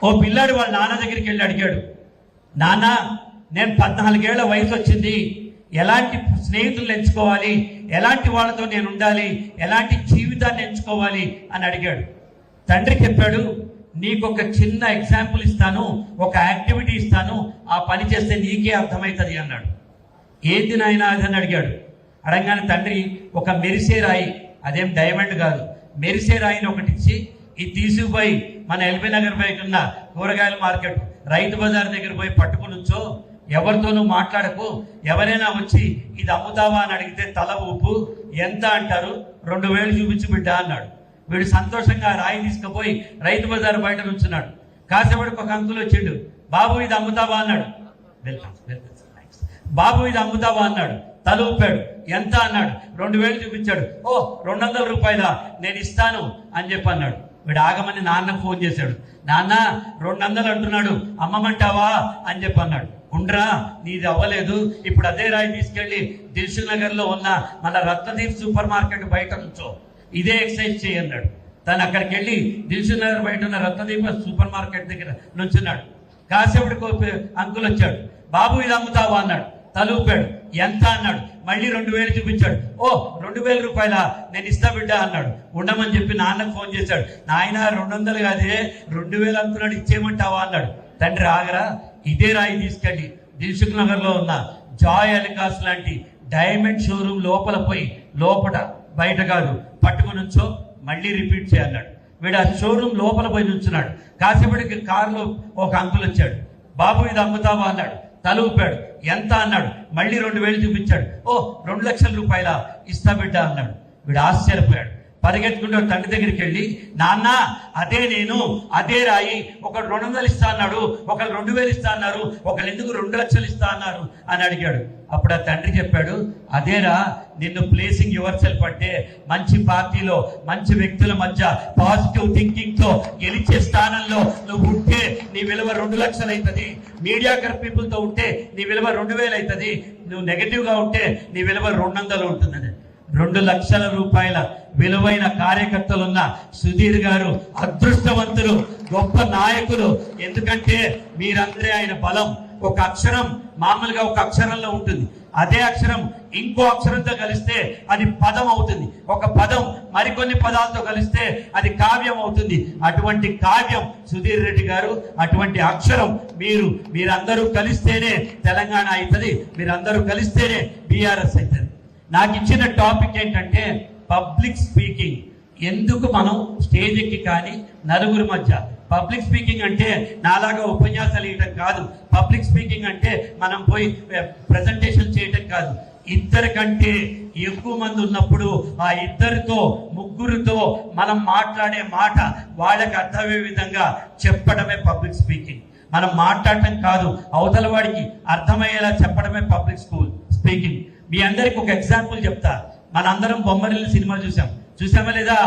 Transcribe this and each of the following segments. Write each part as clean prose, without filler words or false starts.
ఓ పిల్లాడు వాళ్ళ నాన్న దగ్గరికి వెళ్ళి అడిగాడు, నాన్న నేను 14 ఏళ్ల వయసు వచ్చింది, ఎలాంటి స్నేహితులు ఎంచుకోవాలి, ఎలాంటి వాళ్ళతో నేను ఉండాలి, ఎలాంటి జీవితాన్ని ఎంచుకోవాలి అని అడిగాడు. తండ్రి చెప్పాడు, నీకు ఒక చిన్న ఎగ్జాంపుల్ ఇస్తాను, ఒక యాక్టివిటీ ఇస్తాను, ఆ పని చేస్తే నీకే అర్థమవుతుంది అన్నాడు. ఏంది నాయనా అది అని అడిగాడు. అడగానే తండ్రి ఒక మెరిసే రాయి, అదేం డైమండ్ కాదు, మెరిసే రాయిని ఒకటి ఇచ్చి ఇది తీసుకుపోయి మన ఎల్బీ నగర్ బయట ఉన్న కూరగాయల మార్కెట్ రైతు బజార్ దగ్గర పోయి పట్టుకుని ఉంచో, ఎవరితోనూ మాట్లాడకు, ఎవరైనా వచ్చి ఇది అమ్ముతావా అని అడిగితే తల ఊపు, ఎంత అంటారు, 2000 చూపించు బిడ్డ అన్నాడు. వీడు సంతోషంగా రాయి తీసుకుపోయి రైతు బజార్ బయట నుంచున్నాడు. కాసేపటికి ఒక అంకుల్ వచ్చిండు, బాబు ఇది అమ్ముతావా అన్నాడు. బాబు ఇది అమ్ముతావా అన్నాడు. తల ఊపాడు. ఎంత అన్నాడు. 2000 చూపించాడు. ఓ 200 రూపాయలా, నేను ఇస్తాను అని చెప్పి అన్నాడు. వీడు ఆగమని నాన్నకు ఫోన్ చేశాడు. నాన్న 200 అంటున్నాడు, అమ్మమంటావా అని చెప్పి అన్నాడు. ఉండరా, నీది అవ్వలేదు, ఇప్పుడు అదే రాయి తీసుకెళ్ళి దిల్సుఖ్ నగర్లో ఉన్న మన రత్నదీప్ సూపర్ మార్కెట్ బయట నుంచో ఇదే ఎక్సర్సైజ్ చేయన్నాడు. తను అక్కడికి వెళ్ళి దిల్సుఖ్ నగర్ బయట ఉన్న రత్నదీప్ సూపర్ మార్కెట్ దగ్గర నుంచున్నాడు. కాసేపటికి అంకుల్ వచ్చాడు. బాబు ఇది అమ్ముతావా అన్నాడు. తల ఊపాడు. ఎంత అన్నాడు. మళ్ళీ 2000 చూపించాడు. ఓ 2000 రూపాయలా, నేను ఇస్తా బిడ్డ అన్నాడు. ఉండమని చెప్పి నాన్నకు ఫోన్ చేశాడు. నాయన 200 కాదే 2000 అంటున్నాడు, ఇచ్చేయమంటావా అన్నాడు. తండ్రి ఆగరా, ఇదే రాయి తీసుకెళ్ళి దిల్సుఖ్ నగర్లో ఉన్న జాయ్ అలికాస్ లాంటి డైమండ్ షోరూమ్ లోపల పోయి, లోపల బయట కాదు, పట్టుకుని నుంచో, మళ్ళీ రిపీట్ చేయన్నాడు. వీడు ఆ షోరూమ్ లోపల పోయి నుంచున్నాడు. కాసేపటికి కారులో ఒక అంకుల్ వచ్చాడు. బాబు ఇది అమ్ముతావా అన్నాడు. తల ఊపాడు. ఎంత అన్నాడు. మళ్ళీ 2000 చూపించాడు. ఓ 2 లక్షల రూపాయలా, ఇస్తా బిడ్డ అన్నాడు. వీడు ఆశ్చర్యపోయాడు. పరిగెత్తుకుంటూ తండ్రి దగ్గరికి వెళ్ళి, నాన్న అదే నేను, అదే రాయి, ఒకడు 200 ఇస్తా అన్నాడు, ఒకళ్ళు 2000 ఇస్తా అన్నారు, ఒకళ్ళు ఎందుకు 2 లక్షలు ఇస్తా అన్నారు అని అడిగాడు. అప్పుడు ఆ తండ్రి చెప్పాడు, అదేరా నిన్ను ప్లేసింగ్ యువర్ సెల్ఫ్ అంటే మంచి పార్టీలో మంచి వ్యక్తుల మధ్య పాజిటివ్ థింకింగ్ తో గెలిచే స్థానంలో నువ్వు ఉంటే నీ విలువ 2 లక్షలు అవుతుంది. మీడియాకర్ పీపుల్ తో ఉంటే నీ విలువ 2000 అవుతుంది. నువ్వు నెగటివ్ గా ఉంటే నీ విలువ 200 ఉంటుందని. 2 లక్షల రూపాయల విలువైన కార్యకర్తలున్న సుధీర్ గారు అదృష్టవంతులు, గొప్ప నాయకులు. ఎందుకంటే మీరందరే ఆయన బలం. ఒక అక్షరం మామూలుగా ఒక అక్షరంలో ఉంటుంది, అదే అక్షరం ఇంకో అక్షరంతో కలిస్తే అది పదం అవుతుంది, ఒక పదం మరికొన్ని పదాలతో కలిస్తే అది కావ్యం అవుతుంది. అటువంటి కావ్యం సుధీర్ రెడ్డి గారు, అటువంటి అక్షరం మీరందరూ కలిస్తేనే తెలంగాణ అవుతుంది, మీరందరూ కలిస్తేనే బీఆర్ఎస్ అవుతుంది. నాకు ఇచ్చిన టాపిక్ ఏంటంటే పబ్లిక్ స్పీకింగ్. ఎందుకు మనం స్టేజ్ ఎక్కి కానీ నలుగురి మధ్య పబ్లిక్ స్పీకింగ్ అంటే నాలాగా ఉపన్యాసాలు ఇవ్వడం కాదు. పబ్లిక్ స్పీకింగ్ అంటే మనం పోయి ప్రజెంటేషన్ చేయటం కాదు. 2 కంటే ఎక్కువ మంది ఉన్నప్పుడు ఆ 2తో 3తో మనం మాట్లాడే మాట వాళ్ళకి అర్థమయ్యే విధంగా చెప్పడమే పబ్లిక్ స్పీకింగ్. మనం మాట్లాడటం కాదు, అవతల వాడికి అర్థమయ్యేలా చెప్పడమే పబ్లిక్ స్పీకింగ్. మీ అందరికి ఒక ఎగ్జాంపుల్ చెప్తా. మనందరం బొమ్మరిల్లు సినిమా చూసామా లేదా?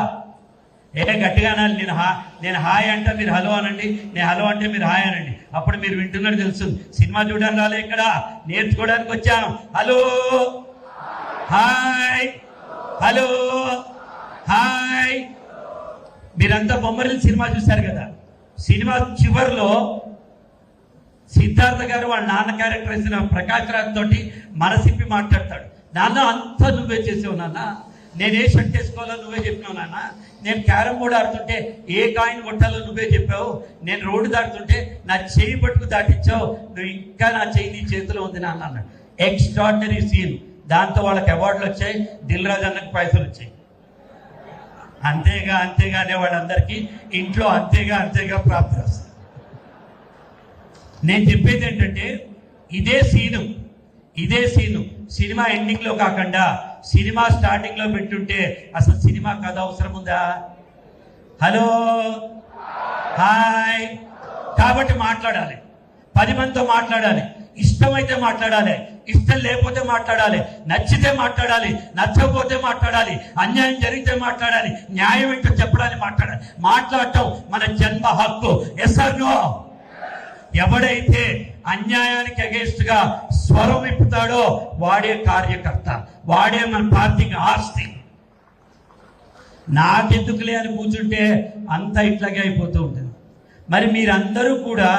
గట్టిగా అనాలి. నేను హాయ్ అంటే మీరు హలో అనండి, నేను హలో అంటే మీరు హాయ్ అనండి. అప్పుడు మీరు వింటున్నట్టు తెలుస్తుంది. సినిమా చూడడానికి రాలే, ఇక్కడ నేర్చుకోవడానికి వచ్చాం. Hello hi, hello hi. మీరంతా బొమ్మరిల్లు సినిమా చూశారు కదా. సినిమా చివరిలో సిద్ధార్థ గారు వాళ్ళ నాన్న క్యారెక్టర్ వేసిన ప్రకాష్ రాజ్ తోటి మనసిప్పి మాట్లాడతాడు. నాన్న అంతా నువ్వే చేసావు నాన్న, నేను ఏ షర్ట్ వేసుకోవాలో నువ్వే చెప్పినావు నాన్న, నేను క్యారమ్ బోర్డు ఆడుతుంటే ఏ కాయిన్ కొట్టాలో నువ్వే చెప్పావు, నేను రోడ్డు దాటుతుంటే నా చేయి పట్టుకు దాటించావు, నువ్వు ఇంకా నా చేయి నీ చేతిలో ఉంది నాన్న అన్నాడు. Extraordinary scene. దాంతో వాళ్ళకి అవార్డులు వచ్చాయి, దిల్ రాజు అన్నకు పైసలు వచ్చాయి. అంతేగా అనే వాళ్ళందరికీ ఇంట్లో అంతేగా ప్రాప్తి వస్తుంది. నేను చెప్పేది ఏంటంటే ఇదే సీను సినిమా ఎండింగ్ లో కాకుండా సినిమా స్టార్టింగ్ లో పెట్టుంటే అసలు సినిమా కథ అవసరం ఉందా? Hello hi. కాబట్టి మాట్లాడాలి, 10 మందితో మాట్లాడాలి, ఇష్టమైతే మాట్లాడాలి, ఇష్టం లేకపోతే మాట్లాడాలి, నచ్చితే మాట్లాడాలి, నచ్చకపోతే మాట్లాడాలి, అన్యాయం జరిగితే మాట్లాడాలి, న్యాయం ఏంటో చెప్పడానికి మాట్లాడటం మన జన్మ హక్కు. Yes or no? ఎవడైతే అన్యాయానికి అగేన్స్ట్ గా స్వరం విప్పుతాడో వాడే కార్యకర్త, వాడే మన పార్టీకి ఆస్తి. నాకెందుకులే అని కూర్చుంటే అంతా ఇట్లాగే అయిపోతూ ఉంటుంది. మరి మీరందరూ కూడా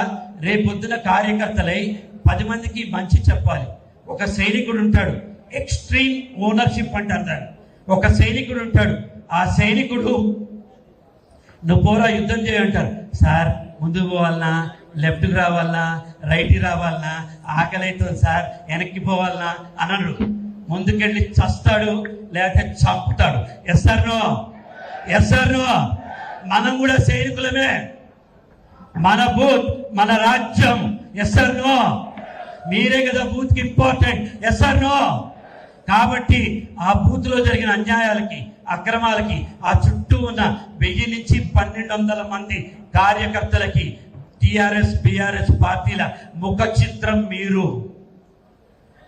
రేపొద్దున కార్యకర్తలై 10 మందికి మంచి చెప్పాలి. ఒక సైనికుడు ఉంటాడు, ఎక్స్ట్రీమ్ ఓనర్షిప్ అంటారు దాన్ని. ఒక సైనికుడు ఉంటాడు, ఆ సైనికుడు నువ్వు పోరా యుద్ధం చేయంటారు. సార్ ముందుకు పోవాలన్నా, లెఫ్ట్కి రావాలన్నా, రైట్కి రావాలన్నా, ఆకలి అవుతుంది సార్, వెనక్కి పోవాలన్నా అనడు. ముందుకెళ్ళి చస్తాడు, లేకపోతే చంపుతాడు. Yes sir no? Yes sir no? మనం కూడా సైనికులమే. మన బూత్ మన రాజ్యం. Yes sir no? మీరే కదా బూత్కి ఇంపార్టెంట్. Yes sir no? కాబట్టి ఆ బూత్లో జరిగిన అన్యాయాలకి, అక్రమాలకి, ఆ చుట్టూ ఉన్న 1000 నుంచి 1200 మంది కార్యకర్తలకి టిఆర్ఎస్ బిఆర్ఎస్ పార్టీల ముఖ చిత్రం మీరు.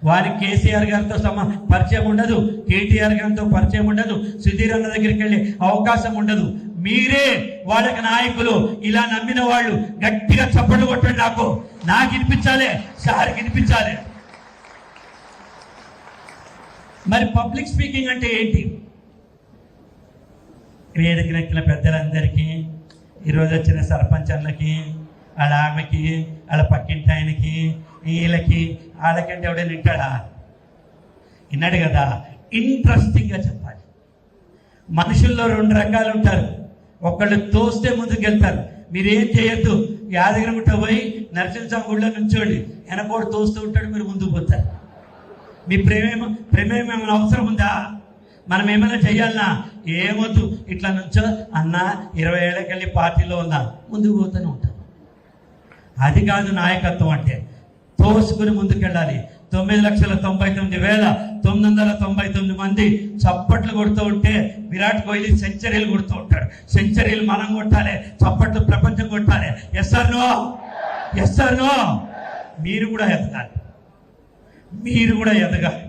వారికి కేసీఆర్ గారితో పరిచయం ఉండదు, కేటీఆర్ గారితో పరిచయం ఉండదు, సుధీర్ అన్న దగ్గరికి వెళ్ళే అవకాశం ఉండదు. మీరే వాళ్ళకి నాయకులు. ఇలా నమ్మిన వాళ్ళు గట్టిగా చప్పట్లు కొట్టండి. నాకు వినిపించాలి, సార్కి వినిపించాలి. మరి పబ్లిక్ స్పీకింగ్ అంటే ఏంటి? వేదికనెక్కిన పెద్దలందరికీ, ఈరోజు వచ్చిన సర్పంచర్లకి, వాళ్ళ ఆమెకి, వాళ్ళ పక్కింటి ఆయనకి, వీళ్ళకి, వాళ్ళకంటే ఎవడైనా వింటాడా? విన్నాడు కదా. ఇంట్రెస్టింగ్గా చెప్పాలి. మనుషుల్లో 2 రకాలు ఉంటారు. ఒకళ్ళు తోస్తే ముందుకు వెళ్తారు. మీరేం చేయొద్దు, యాదగిరిగుట్ట పోయి నరసింహస్వామి గుళ్ళో నుంచోండి, వెనకోడు తోస్తూ ఉంటాడు, మీరు ముందుకు పోతారు. మీ ప్రేమేం ఏమైనా అవసరం ఉందా? మనం ఏమైనా చెయ్యాలన్నా ఏమొద్దు, ఇట్లా నుంచో అన్న 20 ఏళ్ళకెళ్ళి పార్టీలో ఉన్నా, ముందుకు పోతూనే ఉంటాం. అది కాదు నాయకత్వం అంటే. తోసుకుని ముందుకెళ్ళాలి. 9,99,999 మంది చప్పట్లు కొడుతూ ఉంటే విరాట్ కోహ్లీ సెంచరీలు కొడుతూ ఉంటాడు. సెంచరీలు మనం కొట్టాలి, చప్పట్లు ప్రపంచం కొట్టాలి. Yes or no? Yes or no? మీరు కూడా ఎదగాలి. మీరు కూడా ఎదగాలి.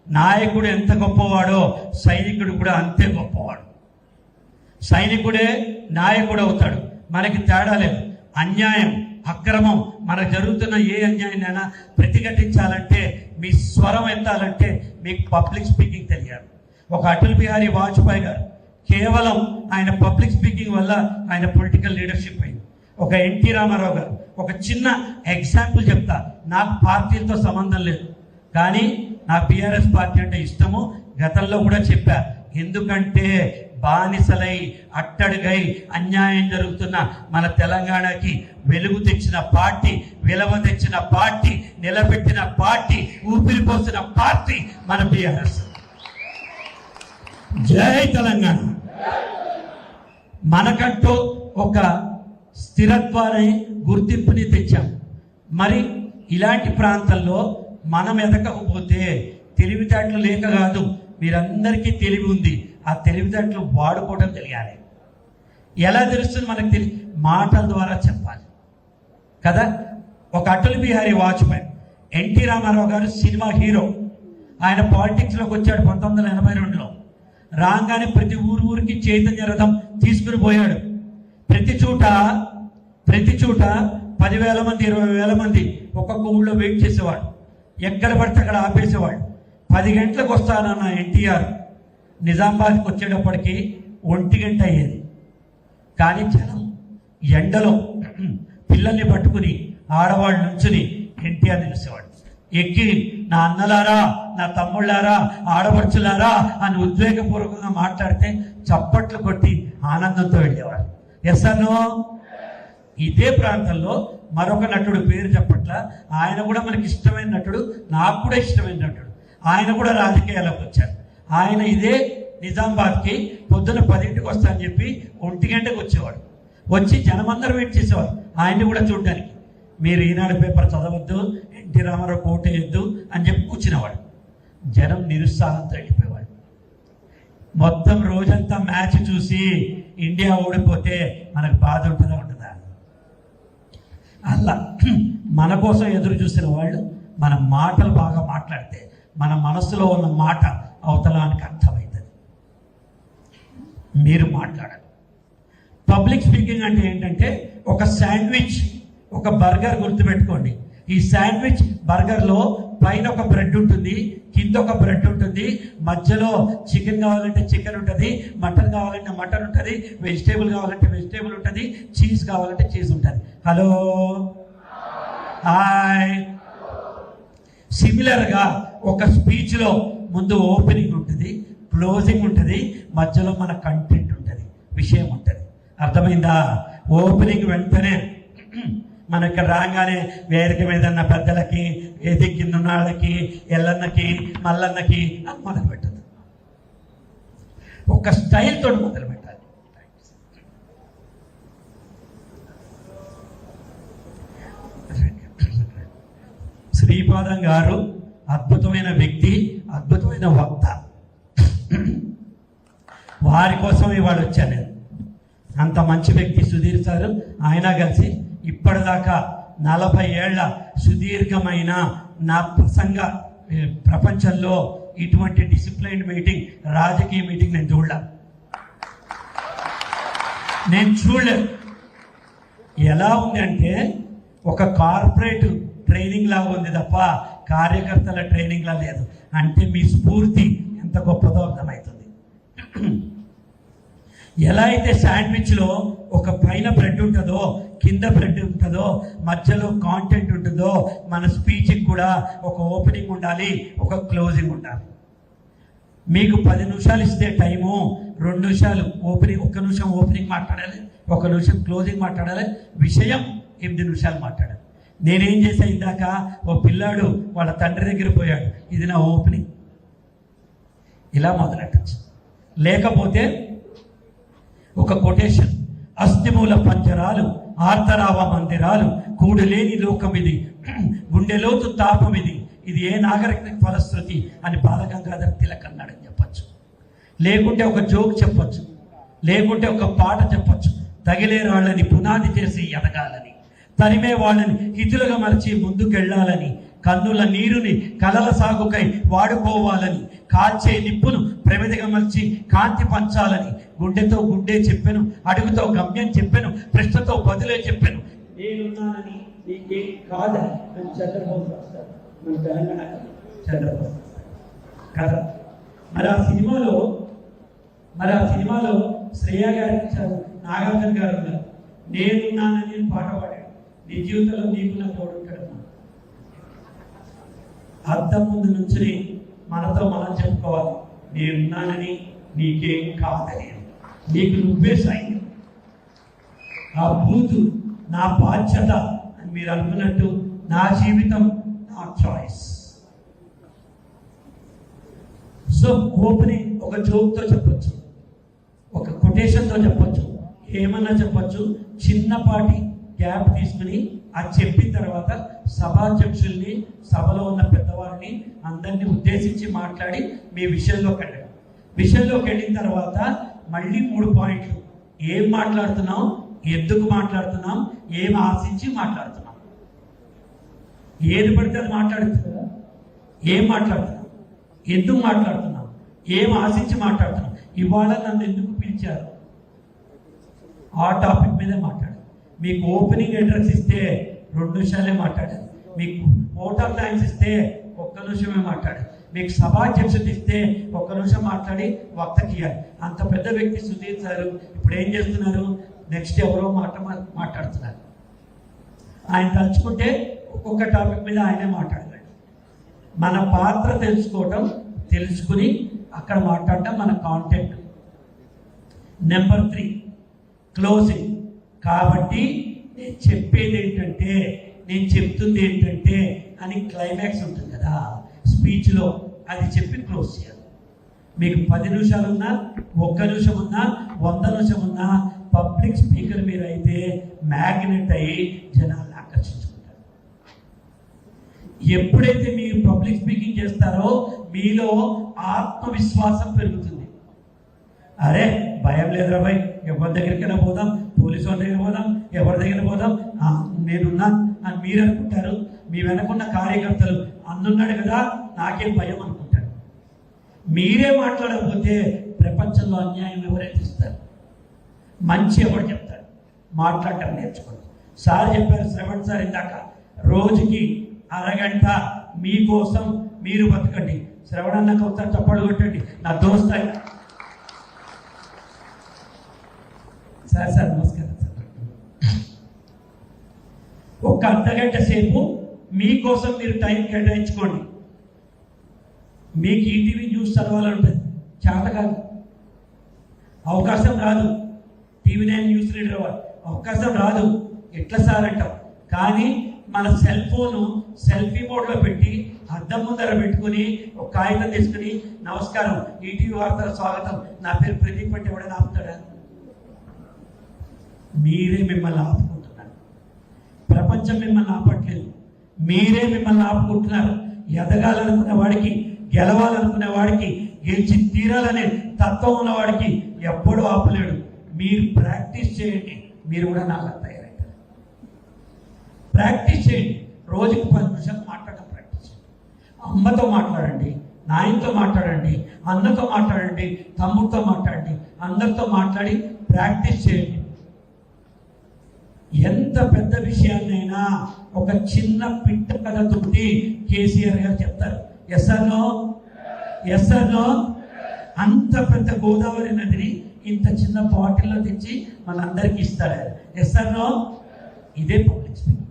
నాయకుడు ఎంత గొప్పవాడో సైనికుడు కూడా అంతే గొప్పవాడు. సైనికుడే నాయకుడు అవుతాడు. మనకి తేడా లేదు. అన్యాయం, అక్రమం, మనకు జరుగుతున్న ఏ అన్యాయాన్నైనా ప్రతిఘటించాలంటే, మీ స్వరం ఎత్తాలంటే మీకు పబ్లిక్ స్పీకింగ్ తెలియాలి. ఒక అటల్ బిహారీ వాజ్పేయి గారు కేవలం ఆయన పబ్లిక్ స్పీకింగ్ వల్ల ఆయన పొలిటికల్ లీడర్షిప్ అయింది. ఒక ఎన్టీ రామారావు గారు, ఒక చిన్న ఎగ్జాంపుల్ చెప్తా. నాకు పార్టీలతో సంబంధం లేదు, కానీ నాకు బీఆర్ఎస్ పార్టీ అంటే ఇష్టము. గతంలో కూడా చెప్పా. ఎందుకంటే బానిసలై అట్టడుగై అన్యాయం జరుగుతున్న మన తెలంగాణకి వెలుగు తెచ్చిన పార్టీ, విలువ తెచ్చిన పార్టీ, నిలబెట్టిన పార్టీ, ఊపిరి పోసిన పార్టీ మన బీఆర్ఎస్. జై తెలంగాణ. మనకంటూ ఒక స్థిరత్వాన్ని, గుర్తింపుని తెచ్చాం. మరి ఇలాంటి ప్రాంతాల్లో మనం ఎదగకపోతే, తెలివితేటలు లేక కాదు, మీరందరికీ తెలివి ఉంది. ఆ తెలివితేటలు వాడుకోవడం తెలియాలి. ఎలా తెలుస్తుంది మనకు? మాటల ద్వారా చెప్పాలి కదా. ఒక అటల్ బిహారీ వాజ్పేయి, ఎన్టీ రామారావు గారు సినిమా హీరో. ఆయన పాలిటిక్స్లోకి వచ్చాడు 1982లో. రాగానే ప్రతి ఊరికి చైతన్య రథం తీసుకుని పోయాడు. ప్రతి చోట 10,000 మంది 20,000 మంది ఒక్కొక్క ఊళ్ళో వెయిట్ చేసేవాడు. ఎక్కడ పడితే అక్కడ ఆపేసేవాడు. 10 గంటలకు వస్తానన్న ఎన్టీఆర్ నిజామాబాద్కి వచ్చేటప్పటికి 1 గంట అయ్యేది. కానీ జనం ఎండలో పిల్లల్ని పట్టుకుని, ఆడవాళ్ళు నుంచుని ఎన్టీఆర్ నిలిచేవాడు. ఎక్కి నా అన్నలారా, నా తమ్ముళ్ళారా, ఆడపడుచులారా అని ఉద్వేగపూర్వకంగా మాట్లాడితే చప్పట్లు కొట్టి ఆనందంతో వెళ్ళేవాడు. ఎస్ అన్నో? ఇదే ప్రాంతంలో మరొక నటుడు, పేరు చెప్పట్ల, ఆయన కూడా మనకి ఇష్టమైన నటుడు, నాకు కూడా ఇష్టమైన నటుడు. ఆయన కూడా రాజకీయాల్లోకి వచ్చారు. ఆయన ఇదే నిజామాబాద్కి పొద్దున 10ంటికి వస్తా అని చెప్పి 1 గంటకు వచ్చేవాడు. వచ్చి జనమందరూ వెయిట్ చేసేవారు ఆయన్ని కూడా చూడడానికి. మీరు ఈనాడు పేపర్ చదవద్దు, ఎన్టీ రామారావు కోటేయద్దు అని చెప్పి కూర్చునేవాడు. జనం నిరుత్సాహంతో వెళ్ళిపోయేవాడు. మొత్తం రోజంతా మ్యాచ్ చూసి ఇండియా ఓడిపోతే మనకు బాధ ఉంటుందా ఉంటుందా? అలా మన కోసం ఎదురు చూసిన వాళ్ళు మన మాటలు బాగా మాట్లాడితే, మన మనసులో ఉన్న మాట అవతలానికి అర్థమవుతుంది. మీరు మాట్లాడాలి. పబ్లిక్ స్పీకింగ్ అంటే ఏంటంటే, ఒక శాండ్విచ్, ఒక బర్గర్ గుర్తుపెట్టుకోండి. ఈ శాండ్విచ్ బర్గర్లో పైన ఒక బ్రెడ్ ఉంటుంది, కింద ఒక బ్రెడ్ ఉంటుంది, మధ్యలో చికెన్ కావాలంటే చికెన్ ఉంటుంది, మటన్ కావాలంటే మటన్ ఉంటుంది, వెజిటేబుల్ కావాలంటే వెజిటేబుల్ ఉంటుంది, చీజ్ కావాలంటే చీజ్ ఉంటుంది. Hello, hi. సిమిలర్గా ఒక స్పీచ్లో ముందు ఓపెనింగ్ ఉంటుంది, క్లోజింగ్ ఉంటుంది, మధ్యలో మన కంటెంట్ ఉంటుంది, విషయం ఉంటుంది. అర్థమైందా? ఓపెనింగ్ వెంటనే మన ఇక్కడ రాగానే వేదిక మీద ఉన్న పెద్దలకి, వేదిక కింద ఉన్న వాళ్ళకి, ఎల్లన్నకి, మల్లన్నకి అని మొదలు పెట్టదు. ఒక స్టైల్తో మొదలు పెట్టాలి. శ్రీపాదం గారు అద్భుతమైన వ్యక్తి, అద్భుతమైన వక్త. వారి కోసం ఇవాళ వచ్చాను నేను. అంత మంచి వ్యక్తి సుధీర్ సారు. ఆయన కలిసి ఇప్పటిదాకా 40 ఏళ్ల సుదీర్ఘమైన నా ప్రసంగ ప్రపంచంలో ఇటువంటి డిసిప్లైన్ మీటింగ్, రాజకీయ మీటింగ్ నేను చూడలేదు. ఎలా ఉంది అంటే ఒక కార్పొరేట్ ట్రైనింగ్ లాగా ఉంది తప్ప కార్యకర్తల ట్రైనింగ్ లా లేదు. అంటే మీ స్ఫూర్తి ఎంత గొప్పదో అర్థమవుతుంది. ఎలా అయితే శాండ్విచ్లో ఒక పైన బ్రెడ్ ఉంటుందో, కింద బ్రెడ్ ఉంటుందో, మధ్యలో కాంటెంట్ ఉంటుందో, మన స్పీచ్కి కూడా ఒక ఓపెనింగ్ ఉండాలి, ఒక క్లోజింగ్ ఉండాలి. మీకు 10 నిమిషాలు ఇస్తే టైము, 2 నిమిషాలు ఓపెనింగ్, 1 నిమిషం ఓపెనింగ్ మాట్లాడాలి, 1 నిమిషం క్లోజింగ్ మాట్లాడాలి, విషయం 8 నిమిషాలు మాట్లాడాలి. నేనేం చేసా, ఇందాక ఓ పిల్లాడు వాళ్ళ తండ్రి దగ్గర పోయాడు, ఇది నా ఓపెనింగ్, ఇలా మొదలెట్టచ్చు. లేకపోతే ఒక కొటేషన్, అస్థిమూల పంజరాలు, ఆర్తరావ మందిరాలు, కూడలేని లోకమిది, గుండెలోతు తాపమిది, ఇది ఏ నాగరిక ఫలశ్రుతి అని బాలగంగాధర్ తిలక్ అన్నాడని చెప్పచ్చు. లేకుంటే ఒక జోక్ చెప్పచ్చు, లేకుంటే ఒక పాట చెప్పచ్చు. తగిలే రాళ్ళని పునాది చేసి ఎదగాలని, తరిమే వాళ్ళని హితులుగా మరిచి ముందుకెళ్లాలని, కన్నుల నీరుని కలల సాగుకై వాడుకోవాలని, కాల్చే నిప్పును ప్రమిదిగా మలిచి కాంతి పంచాలని, గుండెతో గుండె చెప్పాను, అడుగుతో గమ్యం చెప్పాను, ప్రశ్నతో బదులే చెప్పాను, నేనున్నానని నీకేం కాదని అని చంద్రబాబు రాస్తాడు. మన తెలంగాణ చంద్రబాబు కదా. మరి ఆ సినిమాలో శ్రేయ గారి నాగార్జున గారు ఉన్నారు. నేనున్నానని పాట పాడాడు. నీ జీవితంలో నీకు నా తోడు ఉంటాడు. అర్థం ముందు నుంచి మనతో మనం చెప్పుకోవాలి, నేనున్నానని నీకేం కాదని, నీకు నువ్వే సైన్యం, ఆ బూతు నా బాధ్యత అని మీరు అనుకున్నట్టు నా జీవితం నా చాయిస్. సో ఓపెనింగ్ ఒక జోక్తో చెప్పచ్చు, ఒక కొటేషన్తో చెప్పచ్చు, ఏమన్నా చెప్పచ్చు. చిన్నపాటి గ్యాప్ తీసుకుని అది చెప్పిన తర్వాత సభాధ్యక్షుల్ని, సభలో ఉన్న పెద్దవారిని అందరినీ ఉద్దేశించి మాట్లాడి మీ విషయంలోకి వెళ్ళిన తర్వాత మళ్ళీ 3 పాయింట్లు. ఏం మాట్లాడుతున్నాం, ఎందుకు మాట్లాడుతున్నాం, ఏం ఆశించి మాట్లాడుతున్నాం. ఏది పడితే అది మాట్లాడుతున్నా, ఏం మాట్లాడుతున్నాం, ఎందుకు మాట్లాడుతున్నాం, ఏం ఆశించి మాట్లాడుతున్నాం. ఇవాళ నన్ను ఎందుకు పిలిచారు, ఆ టాపిక్ మీదే మాట్లాడాలి. మీకు ఓపెనింగ్ అడ్రస్ ఇస్తే 2 నిమిషాలే మాట్లాడాలి. మీకు ఓట్ ఆఫ్ థ్యాంక్స్ ఇస్తే 1 నిమిషమే మాట్లాడాలి. మీకు సభాధ్యక్షత ఇస్తే 1 నిమిషం మాట్లాడి వక్తకి ఇవ్వాలి. అంత పెద్ద వ్యక్తి సుధీర్ సారు ఇప్పుడు ఏం చేస్తున్నారు, నెక్స్ట్ ఎవరో మాట్లాడుతున్నారు. ఆయన తలుచుకుంటే ఒక్కొక్క టాపిక్ మీద ఆయనే మాట్లాడతాడు. మన పాత్ర తెలుసుకుని అక్కడ మాట్లాడటం మన కాంటెంట్. Number 3 closing. కాబట్టి నేను చెప్పేది ఏంటంటే, నేను చెప్తుంది ఏంటంటే అని క్లైమాక్స్ ఉంటుంది కదా స్పీచ్లో, అది చెప్పి క్లోజ్ చేయాలి. మీకు 10 నిమిషాలు ఉన్నా, 1 నిమిషం ఉన్నా, 100 నిమిషం ఉన్నా, పబ్లిక్ స్పీకర్ మీరు అయితే మ్యాగ్నెట్ అయ్యి జనాలను ఆకర్షించుకుంటారు. ఎప్పుడైతే మీరు పబ్లిక్ స్పీకింగ్ చేస్తారో మీలో ఆత్మవిశ్వాసం పెరుగుతుంది. అరే భయం లేదురా భయ్, ఎవరి దగ్గరికైనా పోదాం, పోలీసు వాళ్ళ దగ్గర పోదాం, ఎవరి దగ్గర పోదాం, నేనున్నా అని మీరు అనుకుంటారు. మీ వెనకున్న కార్యకర్తలు అన్నున్నాడు కదా నాకేం భయం అనుకుంటారు. మీరే మాట్లాడకపోతే ప్రపంచంలో అన్యాయం ఎవరైతే ఇస్తారు, మంచి ఎవరు చెప్తారు. మాట్లాడటం నేర్చుకోండి. సార్ చెప్పారు, శ్రవణ్ సార్ ఇందాక రోజుకి అరగంట మీకోసం మీరు బతకండి. శ్రవణన్నకు ఒకసారి చప్పట్లు కొట్టండి. నా దోస్త సార్ నమస్కారం సార్. ఒక్క అర్ధగంట సేపు మీకోసం మీరు టైం కేటాయించుకోండి. మీకు ఈటీవీ న్యూస్ చదవాలని ఉంటుంది, చేత కాదు, అవకాశం రాదు. టీవీ9 న్యూస్ రీడర్ అవ్వాలి, అవకాశం రాదు. ఎట్లా సార్ అంటాం. కానీ మన సెల్ ఫోను సెల్ఫీ మోడ్లో పెట్టి అద్దం ముందర పెట్టుకుని ఒక కాగితం తీసుకుని నమస్కారం ఈటీవీ వార్తల స్వాగతం, నా పేరు ప్రదీప్ అంటే ఎవడైనా ఆపుతాడా? మీరే మిమ్మల్ని ఆపుకుంటున్నారు. ప్రపంచం మిమ్మల్ని ఆపట్లేదు, మీరే మిమ్మల్ని ఆపుకుంటున్నారు. ఎదగాలనుకునే వాడికి, గెలవాలనుకునే వాడికి, గెలిచి తీరాలనే తత్వం ఉన్నవాడికి ఎప్పుడూ ఆపలేడు. మీరు ప్రాక్టీస్ చేయండి, మీరు కూడా నాలా తయారవుతారు. ప్రాక్టీస్ చేయండి. రోజుకి 10 నిమిషాలు మాట్లాడడం ప్రాక్టీస్ చేయండి. అమ్మతో మాట్లాడండి, నాయనతో మాట్లాడండి, అన్నతో మాట్లాడండి, తమ్ముడితో మాట్లాడండి, అందరితో మాట్లాడి ప్రాక్టీస్ చేయండి. ఎంత పెద్ద విషయాన్నైనా ఒక చిన్న పిట్ట కథతోటి కేసీఆర్ గారు చెప్తారు. Yes or no? అంత పెద్ద గోదావరి నదిని ఇంత చిన్న బాటిల్లో తెచ్చి మనందరికీ ఇస్తాడు. Yes or no? ఇదే పబ్లిక్ స్పీకింగ్.